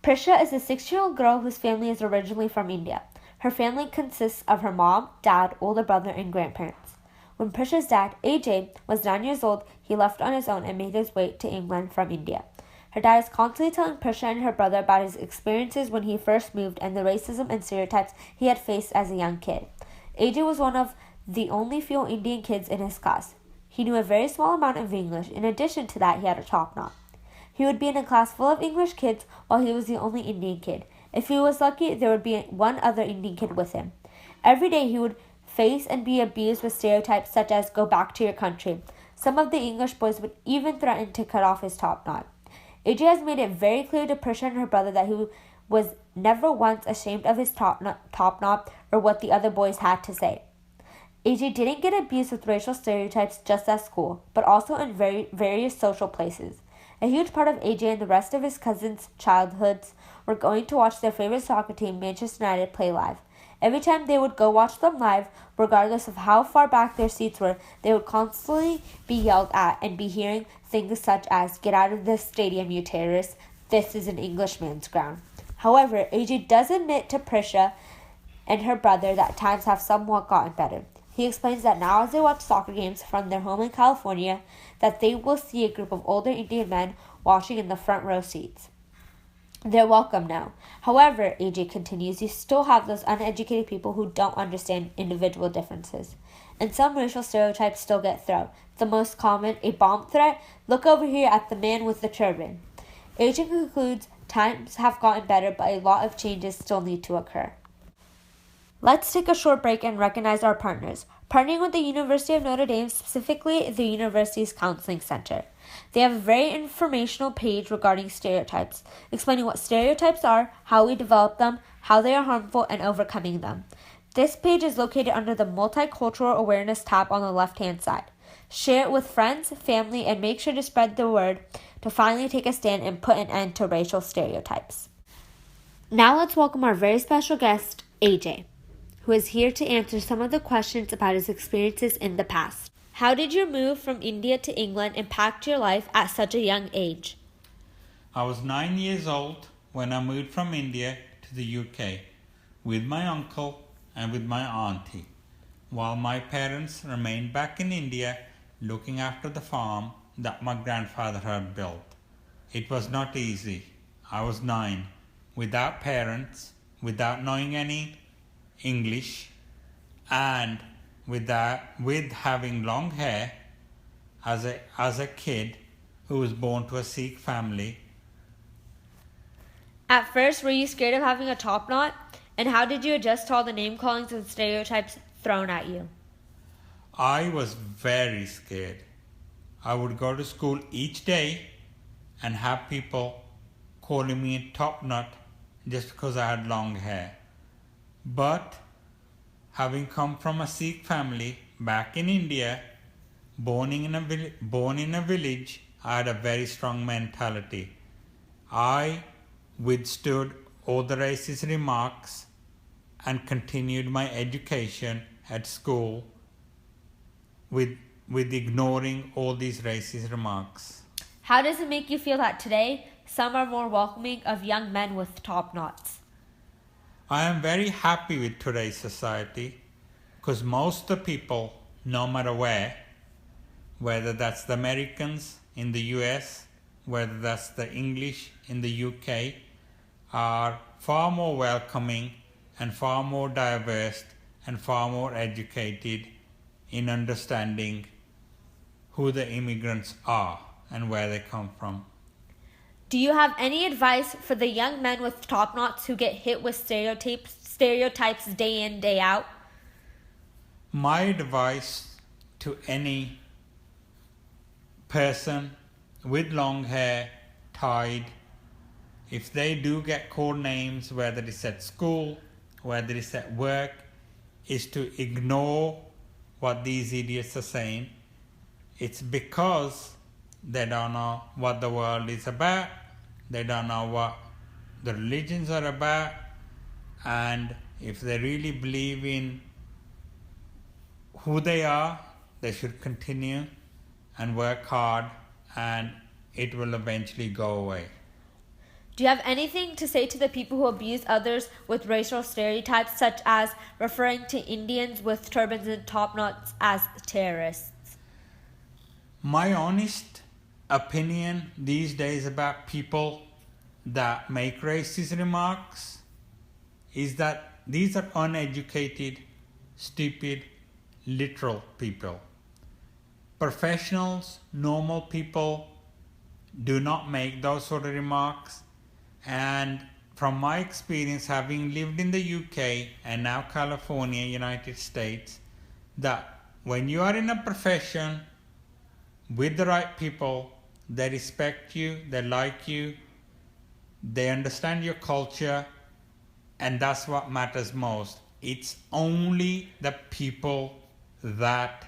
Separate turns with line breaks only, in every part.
Prisha is a 6-year-old girl whose family is originally from India. Her family consists of her mom, dad, older brother, and grandparents. When Prisha's dad, AJ, was 9 years old, he left on his own and made his way to England from India. Her dad is constantly telling Prisha and her brother about his experiences when he first moved and the racism and stereotypes he had faced as a young kid. AJ was one of the only few Indian kids in his class. He knew a very small amount of English. In addition to that, he had a top knot. He would be in a class full of English kids while he was the only Indian kid. If he was lucky, there would be one other Indian kid with him. Every day he would face and be abused with stereotypes such as "go back to your country." Some of the English boys would even threaten to cut off his top knot. AJ has made it very clear to Prisha and her brother that he was never once ashamed of his top knot or what the other boys had to say. AJ didn't get abused with racial stereotypes just at school, but also in various social places. A huge part of AJ and the rest of his cousins' childhoods were going to watch their favorite soccer team, Manchester United, play live. Every time they would go watch them live, regardless of how far back their seats were, they would constantly be yelled at and be hearing things such as, "Get out of this stadium, you terrorists. This is an Englishman's ground." However, AJ does admit to Prisha and her brother that times have somewhat gotten better. He explains that now as they watch soccer games from their home in California, that they will see a group of older Indian men watching in the front row seats. They're welcome now. However, AJ continues, you still have those uneducated people who don't understand individual differences. And some racial stereotypes still get thrown. The most common, a bomb threat, "Look over here at the man with the turban." AJ concludes, times have gotten better, but a lot of changes still need to occur. Let's take a short break and recognize our partners. Partnering with the University of Notre Dame, specifically the university's counseling center. They have a very informational page regarding stereotypes, explaining what stereotypes are, how we develop them, how they are harmful, and overcoming them. This page is located under the Multicultural Awareness tab on the left-hand side. Share it with friends, family, and make sure to spread the word to finally take a stand and put an end to racial stereotypes. Now let's welcome our very special guest, AJ, who is here to answer some of the questions about his experiences in the past. How did your move from India to England impact your life at such a young age?
I was 9 years old when I moved from India to the UK with my uncle and with my auntie, while my parents remained back in India looking after the farm that my grandfather had built. It was not easy. I was 9, without parents, without knowing any English, and with having long hair as a kid who was born to a Sikh family.
At first, were you scared of having a top knot? And how did you adjust to all the name callings and stereotypes thrown at you?
I was very scared. I would go to school each day and have people calling me a top knot just because I had long hair. But having come from a Sikh family back in India, born in a village, I had a very strong mentality. I withstood all the racist remarks and continued my education at school with ignoring all these racist remarks.
How does it make you feel that today some are more welcoming of young men with top knots?
I am very happy with today's society because most of the people, no matter where, whether that's the Americans in the US, whether that's the English in the UK, are far more welcoming and far more diverse and far more educated in understanding who the immigrants are and where they come from.
Do you have any advice for the young men with top knots who get hit with stereotypes day in, day out?
My advice to any person with long hair tied, if they do get called names, whether it's at school, whether it's at work, is to ignore what these idiots are saying. It's because they don't know what the world is about, they don't know what the religions are about, and if they really believe in who they are, they should continue and work hard, and it will eventually go away.
Do you have anything to say to the people who abuse others with racial stereotypes, such as referring to Indians with turbans and top knots as terrorists?
My honest opinion these days about people that make racist remarks is that these are uneducated, stupid, literal people. Professionals, normal people do not make those sort of remarks. And from my experience, having lived in the UK and now California, United States, that when you are in a profession with the right people, they respect you, they like you, they understand your culture, and that's what matters most. It's only the people that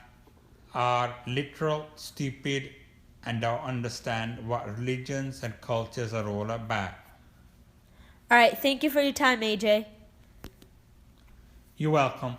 are literal, stupid, and don't understand what religions and cultures are all about.
All right, thank you for your time, AJ.
You're welcome.